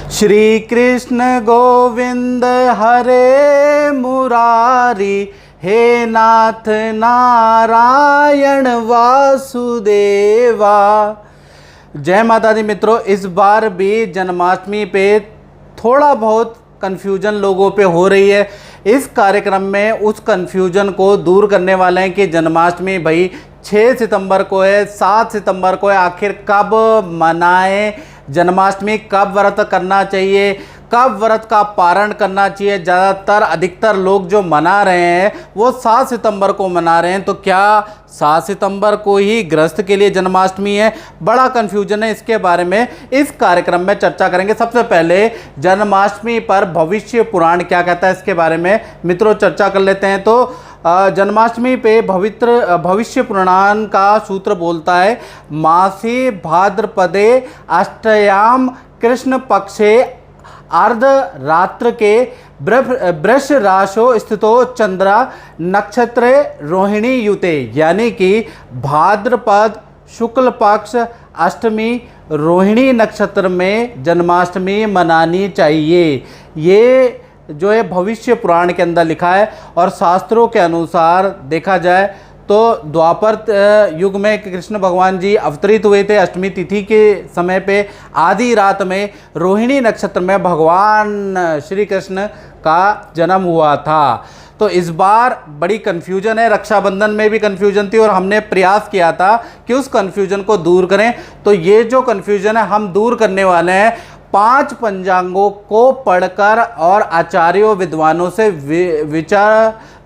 श्री कृष्ण गोविंद हरे मुरारी, हे नाथ नारायण वासुदेवा। जय माता दी मित्रों, इस बार भी जन्माष्टमी पे थोड़ा बहुत कन्फ्यूजन लोगों पे हो रही है। इस कार्यक्रम में उस कन्फ्यूजन को दूर करने वाले हैं कि जन्माष्टमी भाई 6 सितंबर को है, 7 सितंबर को है, आखिर कब मनाएं, जन्माष्टमी कब व्रत करना चाहिए, कब व्रत का पारण करना चाहिए। ज़्यादातर अधिकतर लोग जो मना रहे हैं वो 7 सितंबर को मना रहे हैं, तो क्या 7 सितंबर को ही गृहस्थ के लिए जन्माष्टमी है? बड़ा कन्फ्यूजन है, इसके बारे में इस कार्यक्रम में चर्चा करेंगे। सबसे पहले जन्माष्टमी पर भविष्य पुराण क्या कहता है, इसके बारे में मित्रों चर्चा कर लेते हैं। तो जन्माष्टमी पे भविष्य पुराण का सूत्र बोलता है, मासी भाद्रपदे अष्टयाम कृष्ण पक्षे अर्ध रात्र के वृष राशो स्थितो चंद्रा नक्षत्रे रोहिणी युते, यानी कि भाद्रपद शुक्ल पक्ष अष्टमी रोहिणी नक्षत्र में जन्माष्टमी मनानी चाहिए। ये जो है भविष्य पुराण के अंदर लिखा है। और शास्त्रों के अनुसार देखा जाए तो द्वापर युग में कृष्ण भगवान जी अवतरित हुए थे। अष्टमी तिथि के समय पे आधी रात में रोहिणी नक्षत्र में भगवान श्री कृष्ण का जन्म हुआ था। तो इस बार बड़ी कन्फ्यूजन है, रक्षाबंधन में भी कन्फ्यूजन थी और हमने प्रयास किया था कि उस कन्फ्यूजन को दूर करें। तो ये जो कन्फ्यूजन है हम दूर करने वाले हैं 5 पंचांगों को पढ़कर और आचार्यों विद्वानों से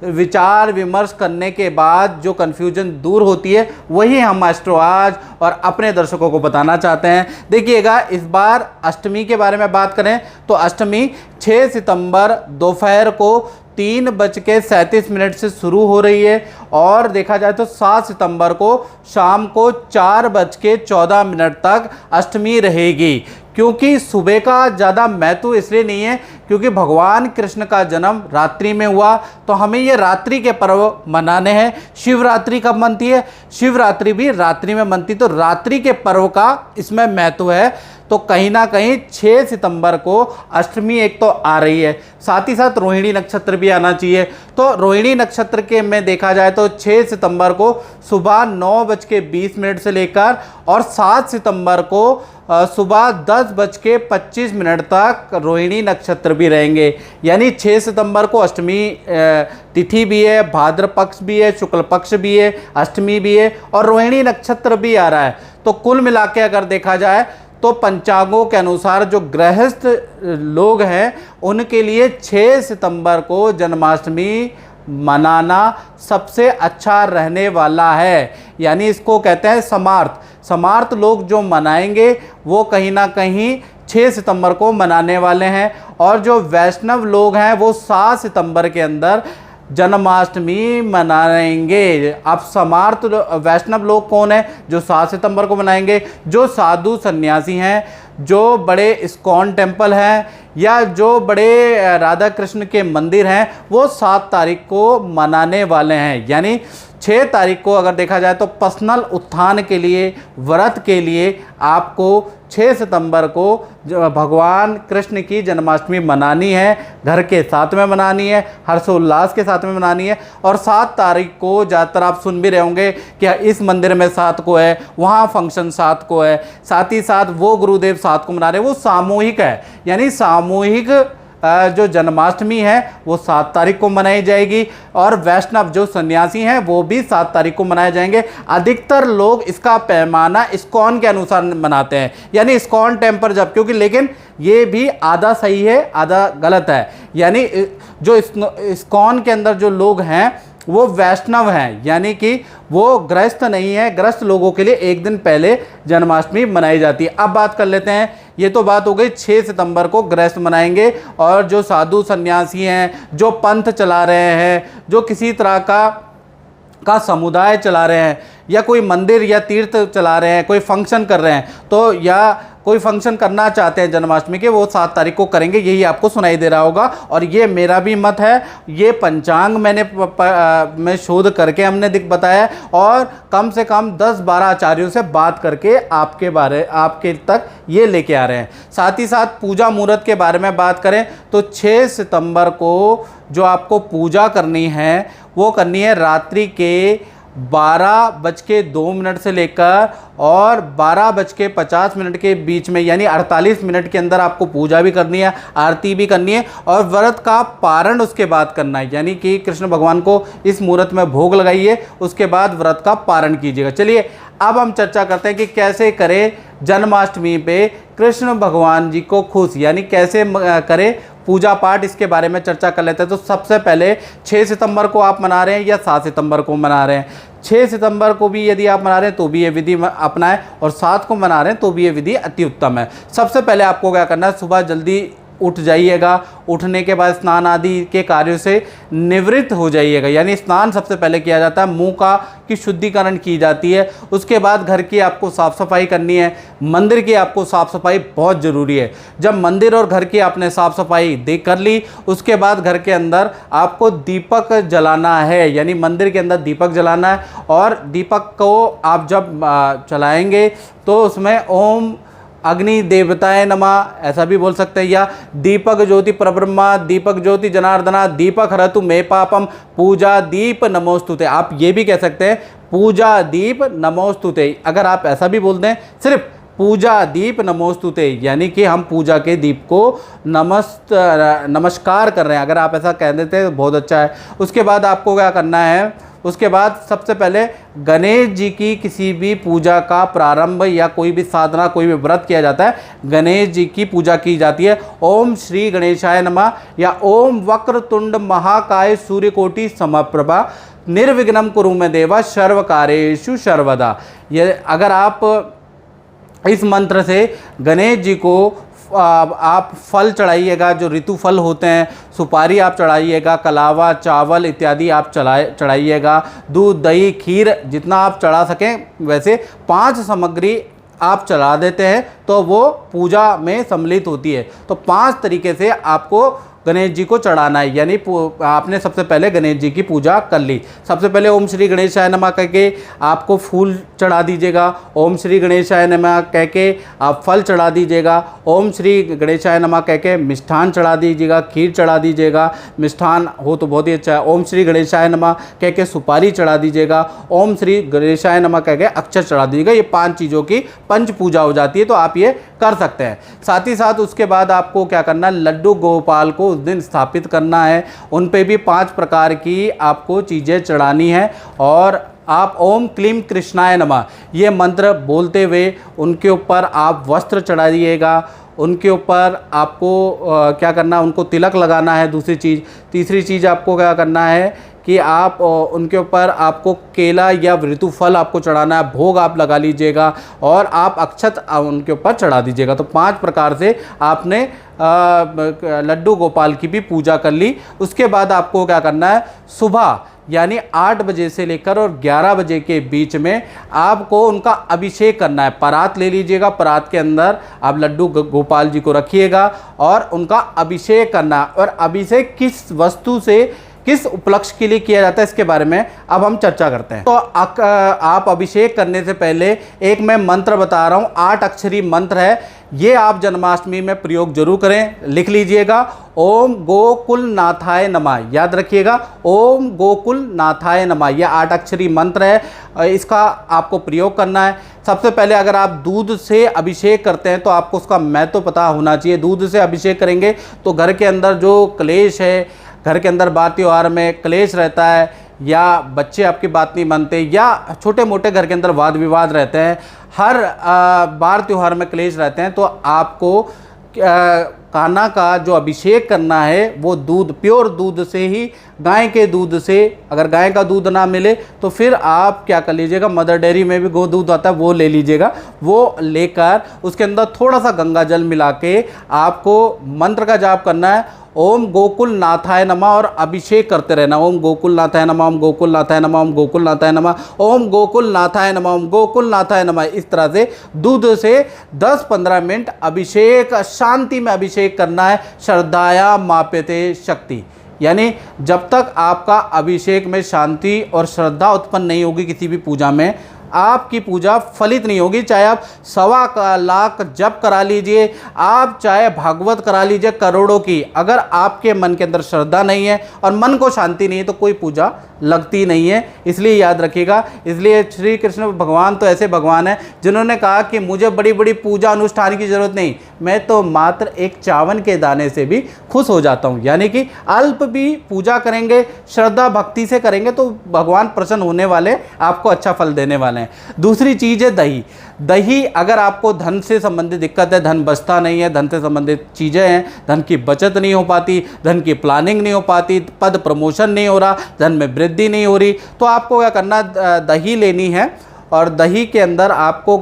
विचार विमर्श करने के बाद जो कन्फ्यूजन दूर होती है वही हम मास्टरो आज और अपने दर्शकों को बताना चाहते हैं। देखिएगा, इस बार अष्टमी के बारे में बात करें तो अष्टमी 6 सितंबर दोपहर को 3:37 से शुरू हो रही है और देखा जाए तो 7 सितंबर को शाम को 4:14 तक अष्टमी रहेगी। क्योंकि सुबह का ज़्यादा महत्व इसलिए नहीं है क्योंकि भगवान कृष्ण का जन्म रात्रि में हुआ, तो हमें ये रात्रि के पर्व मनाने हैं। शिवरात्रि कब मनती है? शिवरात्रि भी रात्रि में मनती, तो रात्रि के पर्व का इसमें महत्व है। तो कहीं ना कहीं 6 सितंबर को अष्टमी एक तो आ रही है, साथ ही साथ रोहिणी नक्षत्र भी आना चाहिए। तो रोहिणी नक्षत्र के में देखा जाए तो 6 सितंबर को सुबह 9:20 से लेकर और 7 सितंबर को सुबह 10:25 तक रोहिणी नक्षत्र भी रहेंगे। यानी 6 सितंबर को अष्टमी तिथि भी है, भाद्र पक्ष भी है, शुक्ल पक्ष भी है, अष्टमी भी है और रोहिणी नक्षत्र भी आ रहा है। तो कुल मिला के अगर देखा जाए तो पंचांगों के अनुसार जो गृहस्थ लोग हैं उनके लिए 6 सितंबर को जन्माष्टमी मनाना सबसे अच्छा रहने वाला है। यानी इसको कहते हैं समार्थ लोग जो मनाएंगे वो कहीं ना कहीं 6 सितंबर को मनाने वाले हैं। और जो वैष्णव लोग हैं वो 7 सितंबर के अंदर जन्माष्टमी मनाएंगे। अब समार्थ वैष्णव लोग कौन है जो 7 सितंबर को मनाएंगे? जो साधु सन्यासी हैं, जो बड़े इस्कॉन टेम्पल हैं या जो बड़े राधा कृष्ण के मंदिर हैं, वो 7 तारीख को मनाने वाले हैं। यानी 6 तारीख को अगर देखा जाए तो पर्सनल उत्थान के लिए, व्रत के लिए आपको 6 सितंबर को भगवान कृष्ण की जन्माष्टमी मनानी है, घर के साथ में मनानी है, हर्षोल्लास के साथ में मनानी है। और 7 तारीख को ज़्यादातर आप सुन भी रहे होंगे कि इस मंदिर में 7 को है, वहाँ फंक्शन 7 को है, साथ ही साथ वो गुरुदेव 7 को मना रहे हैं, वो सामूहिक है। यानी सामूहिक जो जन्माष्टमी है वो 7 तारीख को मनाई जाएगी और वैष्णव जो सन्यासी हैं वो भी 7 तारीख को मनाए जाएंगे। अधिकतर लोग इसका पैमाना इस्कॉन के अनुसार मनाते हैं, यानी इस्कॉन टेम्पल जब, क्योंकि लेकिन ये भी आधा सही है आधा गलत है। यानी जो इस्कॉन के अंदर जो लोग हैं वो वैष्णव हैं, यानी कि वो गृहस्थ नहीं है। गृहस्थ लोगों के लिए एक दिन पहले जन्माष्टमी मनाई जाती है। अब बात कर लेते हैं, ये तो बात हो गई 6 सितंबर को गृहस्थ मनाएंगे। और जो साधु सन्यासी हैं, जो पंथ चला रहे हैं, जो किसी तरह का समुदाय चला रहे हैं या कोई मंदिर या तीर्थ चला रहे हैं, कोई फंक्शन कर रहे हैं, तो या कोई फंक्शन करना चाहते हैं जन्माष्टमी के, वो 7 तारीख को करेंगे, यही आपको सुनाई दे रहा होगा। और ये मेरा भी मत है, ये पंचांग मैं शोध करके हमने बताया, और कम से कम 10-12 आचार्यों से बात करके आपके तक ये लेके आ रहे हैं। साथ ही साथ पूजा मुहूर्त के बारे में बात करें तो 6 सितंबर को जो आपको पूजा करनी है वो करनी है रात्रि के 12:02 से लेकर और 12:50 के बीच में, यानी 48 मिनट के अंदर आपको पूजा भी करनी है, आरती भी करनी है और व्रत का पारण उसके बाद करना है। यानी कि कृष्ण भगवान को इस मुहूर्त में भोग लगाइए, उसके बाद व्रत का पारण कीजिएगा। चलिए अब हम चर्चा करते हैं कि कैसे करें जन्माष्टमी पे कृष्ण भगवान जी को खुश, यानी कैसे करें पूजा पाठ, इसके बारे में चर्चा कर लेते हैं। तो सबसे पहले 6 सितंबर को आप मना रहे हैं या 7 सितंबर को मना रहे हैं? 6 सितंबर को भी यदि आप मना रहे हैं तो भी ये विधि अपनाएं, और 7 को मना रहे हैं तो भी ये विधि अति उत्तम है। सबसे पहले आपको क्या करना है, सुबह जल्दी उठ जाइएगा, उठने के बाद स्नान आदि के कार्यों से निवृत्त हो जाइएगा, यानी स्नान सबसे पहले किया जाता है, मुंह की शुद्धिकरण की जाती है। उसके बाद घर की आपको साफ़ सफाई करनी है, मंदिर की आपको साफ़ सफाई बहुत ज़रूरी है। जब मंदिर और घर की आपने साफ़ सफाई कर ली, उसके बाद घर के अंदर आपको दीपक जलाना है, यानी मंदिर के अंदर दीपक जलाना है। और दीपक को आप जब चलाएँगे तो उसमें ओम अग्नि देवताय नमः ऐसा भी बोल सकते हैं, या दीपक ज्योति परब्रह्मा, दीपक ज्योति जनार्दना, दीपक हरतु मे पापम, पूजा दीप नमोस्तुते। आप ये भी कह सकते हैं पूजा दीप नमोस्तुते। अगर आप ऐसा भी बोलते हैं सिर्फ पूजा दीप नमोस्तुते, यानी कि हम पूजा के दीप को नमस्कार कर रहे हैं, अगर आप ऐसा कह देते हैं तो बहुत अच्छा है। उसके बाद आपको क्या करना है, उसके बाद सबसे पहले गणेश जी की किसी भी पूजा का प्रारंभ या कोई भी साधना, कोई भी व्रत किया जाता है, गणेश जी की पूजा की जाती है। ओम श्री गणेशाय नमः या ओम वक्रतुंड महाकाय सूर्यकोटि समप्रभा निर्विघ्नं कुरु मे देवा सर्वकार्येषु सर्वदा। ये अगर आप इस मंत्र से गणेश जी को आप फल चढ़ाइएगा, जो ऋतु फल होते हैं, सुपारी आप चढ़ाइएगा, कलावा, चावल इत्यादि आप चढ़ाइएगा, दूध, दही, खीर जितना आप चढ़ा सकें, वैसे 5 सामग्री आप चढ़ा देते हैं तो वो पूजा में सम्मिलित होती है। तो 5 तरीके से आपको गणेश जी को चढ़ाना है, यानी आपने सबसे पहले गणेश जी की पूजा कर ली। सबसे पहले ओम श्री गणेशाय नमः कह के आपको फूल चढ़ा दीजिएगा, ओम श्री गणेशाय नमः कह के आप फल चढ़ा दीजिएगा, ओम श्री गणेशाय नमः कह के मिष्ठान चढ़ा दीजिएगा, खीर चढ़ा दीजिएगा, मिष्ठान हो तो बहुत ही अच्छा है। ओम श्री गणेशाय नमः कह के सुपारी चढ़ा दीजिएगा, ओम श्री गणेशाय नमः कह के अक्षर चढ़ा दीजिएगा। ये 5 चीज़ों की पंच पूजा हो जाती है, तो आप ये कर सकते हैं। साथ ही साथ उसके बाद आपको क्या करना है, लड्डू गोपाल को उस दिन स्थापित करना है, उन पे भी 5 प्रकार की आपको चीज़ें चढ़ानी है। और आप ओम क्लीम कृष्णाय नमः ये मंत्र बोलते हुए उनके ऊपर आप वस्त्र चढ़ाइएगा, उनके ऊपर आपको क्या करना है, उनको तिलक लगाना है। दूसरी चीज़, तीसरी चीज़ आपको क्या करना है कि आप उनके ऊपर आपको केला या ऋतु फल आपको चढ़ाना है, भोग आप लगा लीजिएगा और आप अक्षत उनके ऊपर चढ़ा दीजिएगा। तो 5 प्रकार से आपने लड्डू गोपाल की भी पूजा कर ली। उसके बाद आपको क्या करना है, सुबह यानी 8 बजे से लेकर और 11 बजे के बीच में आपको उनका अभिषेक करना है। परात ले लीजिएगा, परात के अंदर आप लड्डू गोपाल जी को रखिएगा और उनका अभिषेक करना। और अभिषेक किस वस्तु से, किस उपलक्ष्य के लिए किया जाता है, इसके बारे में अब हम चर्चा करते हैं। तो आप अभिषेक करने से पहले एक मैं मंत्र बता रहा हूँ, 8 अक्षरी मंत्र है, ये आप जन्माष्टमी में प्रयोग जरूर करें। लिख लीजिएगा, ओम गोकुल नाथाय नमः, याद रखिएगा, ओम गोकुल नाथाय नमः। यह 8 अक्षरी मंत्र है, इसका आपको प्रयोग करना है। सबसे पहले अगर आप दूध से अभिषेक करते हैं तो आपको उसका महत्व पता होना चाहिए। दूध से अभिषेक करेंगे तो घर के अंदर जो क्लेश है, घर के अंदर बार त्यौहार में क्लेश रहता है, या बच्चे आपकी बात नहीं मानते, या छोटे मोटे घर के अंदर वाद विवाद रहते हैं, हर बार त्यौहार में क्लेश रहते हैं, तो आपको कान्हा का जो अभिषेक करना है वो दूध, प्योर दूध से ही, गाय के दूध से। अगर गाय का दूध ना मिले तो फिर आप क्या कर लीजिएगा, मदर डेयरी में भी गो दूध आता है वो ले लीजिएगा। वो लेकर उसके अंदर थोड़ा सा गंगा जल मिला के आपको मंत्र का जाप करना है। ओम गोकुल नाथाय नमः और अभिषेक करते रहना। ओम गोकुल नाथाय नमः, ओम गोकुल नाथाय नमः, ओम गोकुल नाथाय नमः, ओम गोकुल नाथाय नमः, ओम गोकुल नाथाय नमः। इस तरह से दूध से 10-15 मिनट अभिषेक, शांति में अभिषेक करना है। श्रद्धाया माप्यते शक्ति, यानी जब तक आपका अभिषेक में शांति और श्रद्धा उत्पन्न नहीं होगी किसी भी पूजा में, आपकी पूजा फलित नहीं होगी। चाहे आप 1.25 लाख जप करा लीजिए, आप चाहे भागवत करा लीजिए करोड़ों की, अगर आपके मन के अंदर श्रद्धा नहीं है और मन को शांति नहीं है तो कोई पूजा लगती नहीं है। इसलिए याद रखिएगा। इसलिए श्री कृष्ण भगवान तो ऐसे भगवान हैं जिन्होंने कहा कि मुझे बड़ी बड़ी पूजा अनुष्ठान की ज़रूरत नहीं, मैं तो मात्र एक चावल के दाने से भी खुश हो जाता हूँ। यानी कि अल्प भी पूजा करेंगे, श्रद्धा भक्ति से करेंगे तो भगवान प्रसन्न होने वाले, आपको अच्छा फल देने वाले हैं। दूसरी चीज़ है दही। दही, अगर आपको धन से संबंधित दिक्कत है, धन बचता नहीं है, धन से संबंधित चीज़ें हैं, धन की बचत नहीं हो पाती, धन की प्लानिंग नहीं हो पाती, पद प्रमोशन नहीं हो रहा, धन में वृद्धि नहीं हो रही, तो आपको क्या करना, दही लेनी है और दही के अंदर आपको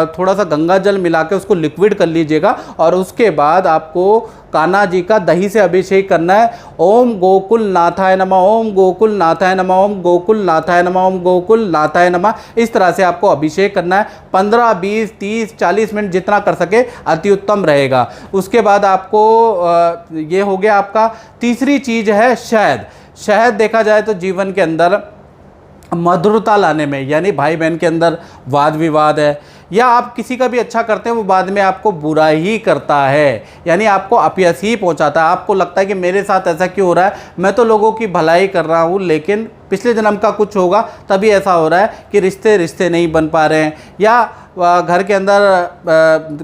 थोड़ा सा गंगा जल मिला के उसको लिक्विड कर लीजिएगा और उसके बाद आपको कान्हा जी का दही से अभिषेक करना है। ओम गोकुल नाथाय नमः, ओम गोकुल नाथाय नमः, ओम गोकुल नाथाय नमः, ओम गोकुल नाथाय नमः। इस तरह से आपको अभिषेक करना है। 15, 20, 30, 40 मिनट जितना कर सके अति उत्तम रहेगा। उसके बाद आपको ये हो गया आपका। तीसरी चीज़ है शहद। शहद देखा जाए तो जीवन के अंदर मधुरता लाने में, यानी भाई बहन के अंदर वाद विवाद है या आप किसी का भी अच्छा करते हैं वो बाद में आपको बुरा ही करता है, यानी आपको अपयश ही पहुंचाता है। आपको लगता है कि मेरे साथ ऐसा क्यों हो रहा है, मैं तो लोगों की भलाई कर रहा हूं लेकिन पिछले जन्म का कुछ होगा तभी ऐसा हो रहा है कि रिश्ते नहीं बन पा रहे हैं, या घर के अंदर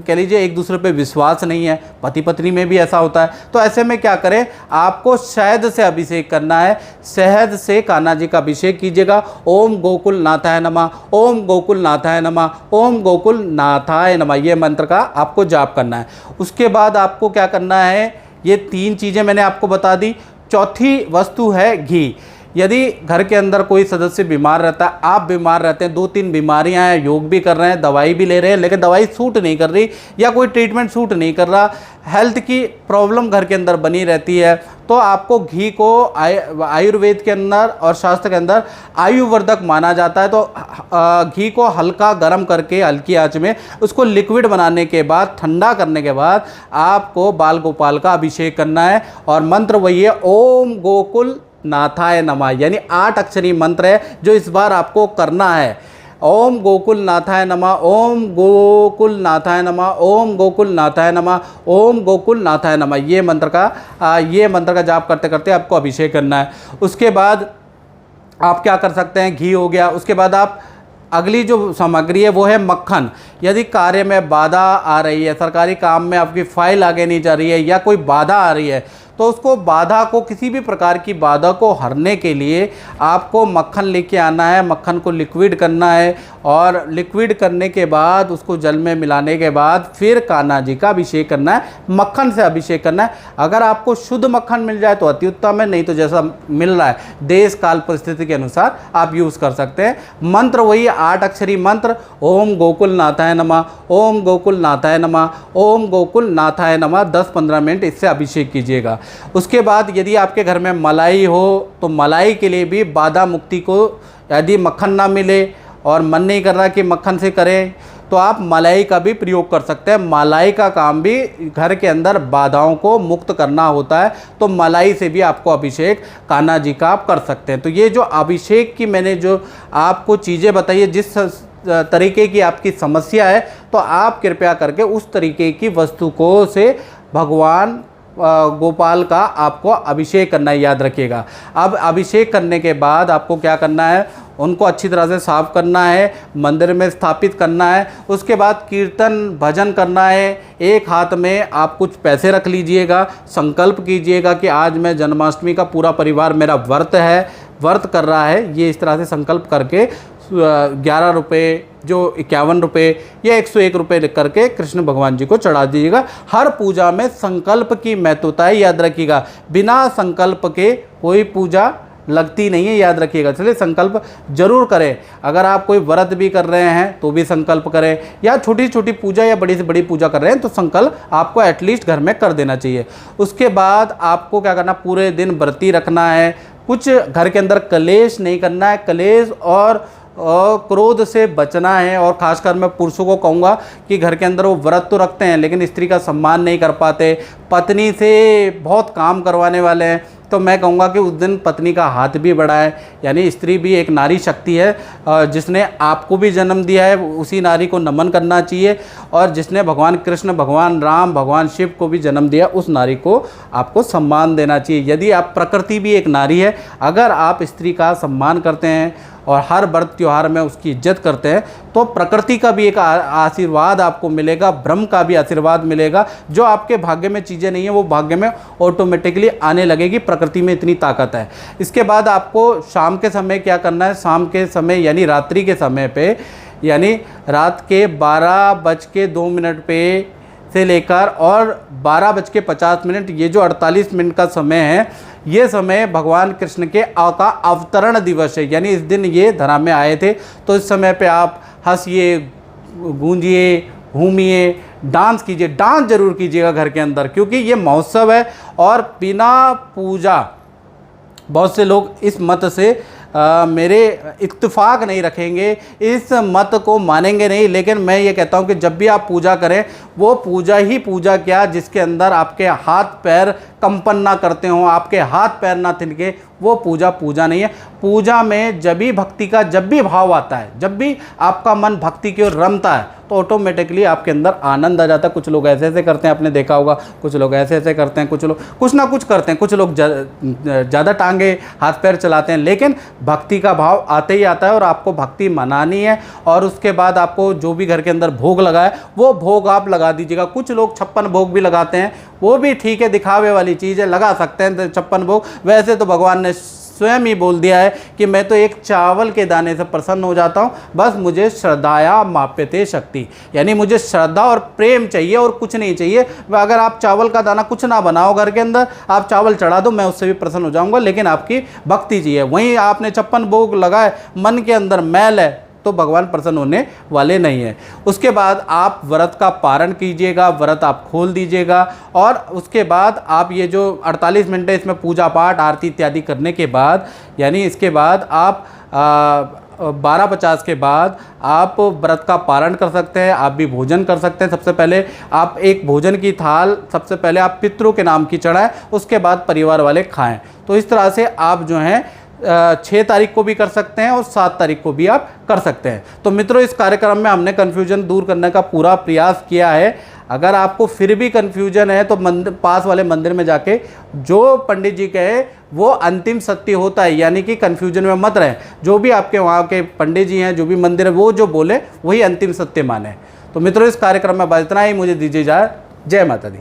कह लीजिए एक दूसरे पे विश्वास नहीं है, पति पत्नी में भी ऐसा होता है। तो ऐसे में क्या करें, आपको शहद से अभिषेक करना है। शहद से कान्हा जी का अभिषेक कीजिएगा। ओम गोकुल नाथाय नमः, ओम गोकुल नाथाय नमः, ओम गोकुल नाथाय नमः, ये मंत्र का आपको जाप करना है। उसके बाद आपको क्या करना है, ये 3 चीज़ें मैंने आपको बता दी। चौथी वस्तु है घी। यदि घर के अंदर कोई सदस्य बीमार रहता है, आप बीमार रहते हैं, 2-3 बीमारियां हैं, योग भी कर रहे हैं, दवाई भी ले रहे हैं लेकिन दवाई सूट नहीं कर रही या कोई ट्रीटमेंट सूट नहीं कर रहा, हेल्थ की प्रॉब्लम घर के अंदर बनी रहती है, तो आपको घी को आयुर्वेद के अंदर और शास्त्र के अंदर आयुवर्धक माना जाता है। तो घी को हल्का गर्म करके हल्की आंच में उसको लिक्विड बनाने के बाद, ठंडा करने के बाद आपको बाल गोपाल का अभिषेक करना है और मंत्र वही है ओम गोकुल नाथाय नमः, यानी 8 अक्षरी मंत्र है जो इस बार आपको करना है। ओम गोकुल नाथाय नमः, ओम गोकुल नाथाय नमः, ओम गोकुल नाथाय नमः, ओम गोकुल नाथाय नमः, ये मंत्र का जाप करते करते आपको अभिषेक करना है। उसके बाद आप क्या कर सकते हैं, घी हो गया। उसके बाद आप अगली जो सामग्री है वो है मक्खन। यदि कार्य में बाधा आ रही है, सरकारी काम में आपकी फाइल आगे नहीं जा रही है या कोई बाधा आ रही है, तो उसको बाधा को, किसी भी प्रकार की बाधा को हरने के लिए आपको मक्खन लेके आना है। मक्खन को लिक्विड करना है और लिक्विड करने के बाद उसको जल में मिलाने के बाद फिर कान्हा जी का अभिषेक करना है, मक्खन से अभिषेक करना है। अगर आपको शुद्ध मक्खन मिल जाए तो अति उत्तम है, नहीं तो जैसा मिल रहा है देश काल परिस्थिति के अनुसार आप यूज़ कर सकते हैं। मंत्र वही 8 अक्षरी मंत्र, ओम गोकुल नाथाय नमः, ओम गोकुल नाथाय नमः, ओम गोकुल नाथाय नमः। 10-15 मिनट इससे अभिषेक कीजिएगा। उसके बाद यदि आपके घर में मलाई हो तो मलाई के लिए भी बाधा मुक्ति को, यदि मक्खन ना मिले और मन नहीं कर रहा कि मक्खन से करें तो आप मलाई का भी प्रयोग कर सकते हैं। मलाई का काम भी घर के अंदर बाधाओं को मुक्त करना होता है, तो मलाई से भी आपको अभिषेक कान्हा जी का आप कर सकते हैं। तो ये जो अभिषेक की मैंने जो आपको चीज़ें बताई है, जिस तरीके की आपकी समस्या है, तो आप कृपया करके उस तरीके की वस्तु को से भगवान गोपाल का आपको अभिषेक करना है, याद रखिएगा। अब अभिषेक करने के बाद आपको क्या करना है, उनको अच्छी तरह से साफ करना है, मंदिर में स्थापित करना है। उसके बाद कीर्तन भजन करना है। एक हाथ में आप कुछ पैसे रख लीजिएगा, संकल्प कीजिएगा कि आज मैं जन्माष्टमी का पूरा परिवार मेरा व्रत कर रहा है, ये इस तरह से संकल्प करके 11 रुपये, जो 51 रुपये या 101 रुपये करके कृष्ण भगवान जी को चढ़ा दीजिएगा। हर पूजा में संकल्प की महत्वता याद रखिएगा, बिना संकल्प के कोई पूजा लगती नहीं है, याद रखिएगा। इसलिए संकल्प जरूर करें। अगर आप कोई व्रत भी कर रहे हैं तो भी संकल्प करें, या छोटी छोटी पूजा या बड़ी से बड़ी पूजा कर रहे हैं तो संकल्प आपको एटलीस्ट घर में कर देना चाहिए। उसके बाद आपको क्या करना, पूरे दिन व्रती रखना है, कुछ घर के अंदर कलेश नहीं करना है, कलेश और क्रोध से बचना है। और खासकर मैं पुरुषों को कहूँगा कि घर के अंदर वो व्रत तो रखते हैं लेकिन स्त्री का सम्मान नहीं कर पाते, पत्नी से बहुत काम करवाने वाले हैं, तो मैं कहूँगा कि उस दिन पत्नी का हाथ भी बढ़ाए। यानी स्त्री भी एक नारी शक्ति है, जिसने आपको भी जन्म दिया है, उसी नारी को नमन करना चाहिए। और जिसने भगवान कृष्ण, भगवान राम, भगवान शिव को भी जन्म दिया, उस नारी को आपको सम्मान देना चाहिए। यदि आप, प्रकृति भी एक नारी है, अगर आप स्त्री का सम्मान करते हैं और हर व्रत त्यौहार में उसकी इज्जत करते हैं तो प्रकृति का भी एक आशीर्वाद आपको मिलेगा, ब्रह्म का भी आशीर्वाद मिलेगा। जो आपके भाग्य में चीज़ें नहीं है वो भाग्य में ऑटोमेटिकली आने लगेगी, प्रकृति में इतनी ताकत है। इसके बाद आपको शाम के समय क्या करना है, शाम के समय यानी रात्रि के समय पे, यानी रात के 12:02 पे से लेकर और 12:50, ये जो 48 मिनट का समय है, ये समय भगवान कृष्ण के का अवतरण दिवस है। यानी इस दिन ये धरा में आए थे। तो इस समय पे आप हंसिए, गूंजिए, घूमिए, डांस कीजिए। डांस जरूर कीजिएगा घर के अंदर, क्योंकि ये महोत्सव है। और बिना पूजा, बहुत से लोग इस मत से मेरे इत्तेफाक नहीं रखेंगे, इस मत को मानेंगे नहीं, लेकिन मैं ये कहता हूँ कि जब भी आप पूजा करें, वो पूजा ही पूजा क्या, जिसके अंदर आपके हाथ पैर कंपन ना करते हों, आपके हाथ पैर ना थिनके, वो पूजा पूजा नहीं है। पूजा में जब भी भक्ति का जब भी भाव आता है, जब भी आपका मन भक्ति की ओर रमता है, तो ऑटोमेटिकली आपके अंदर आनंद आ जाता है। कुछ लोग ऐसे ऐसे करते हैं, आपने देखा होगा, कुछ लोग ऐसे ऐसे करते हैं, कुछ लोग कुछ ना कुछ करते हैं, कुछ लोग ज़्यादा टांगे हाथ पैर चलाते हैं, लेकिन भक्ति का भाव आते ही आता है। और आपको भक्ति मनानी है। और उसके बाद आपको जो भी घर के अंदर भोग लगा है वो भोग आप लगा दीजिएगा। कुछ लोग 56 भोग भी लगाते हैं, वो भी ठीक है, दिखावे वाली चीज़ है, लगा सकते हैं 56 भोग। वैसे तो भगवान ने स्वयं ही बोल दिया है कि मैं तो एक चावल के दाने से प्रसन्न हो जाता हूँ, बस मुझे श्रद्धाया माप्यते शक्ति, यानी मुझे श्रद्धा और प्रेम चाहिए और कुछ नहीं चाहिए। अगर आप चावल का दाना कुछ ना बनाओ घर के अंदर, आप चावल चढ़ा दो, मैं उससे भी प्रसन्न हो जाऊँगा, लेकिन आपकी भक्ति चाहिए। वहीं आपने 56 भोग लगाए, मन के अंदर मैल है, तो भगवान प्रसन्न होने वाले नहीं है। उसके बाद आप व्रत का पारण कीजिएगा, व्रत आप खोल दीजिएगा। और उसके बाद आप ये जो 48 मिनट है, इसमें पूजा पाठ आरती इत्यादि करने के बाद, यानी इसके बाद आप 12:50 के बाद आप व्रत का पारण कर सकते हैं, आप भी भोजन कर सकते हैं। सबसे पहले आप एक भोजन की थाल सबसे पहले आप पितरों के नाम की चढ़ाएं, उसके बाद परिवार वाले खाएं। तो इस तरह से आप जो हैं 6 तारीख को भी कर सकते हैं और 7 तारीख को भी आप कर सकते हैं। तो मित्रों, इस कार्यक्रम में हमने कन्फ्यूजन दूर करने का पूरा प्रयास किया है। अगर आपको फिर भी कन्फ्यूजन है तो पास वाले मंदिर में जाके जो पंडित जी कहे वो अंतिम सत्य होता है, यानी कि कन्फ्यूजन में मत रहें। जो भी आपके वहाँ के पंडित जी हैं, जो भी मंदिर है, वो जो बोले वही अंतिम सत्य माने। तो मित्रों, इस कार्यक्रम में बस इतना ही। मुझे दीजिए इजाज़त। जय माता दी।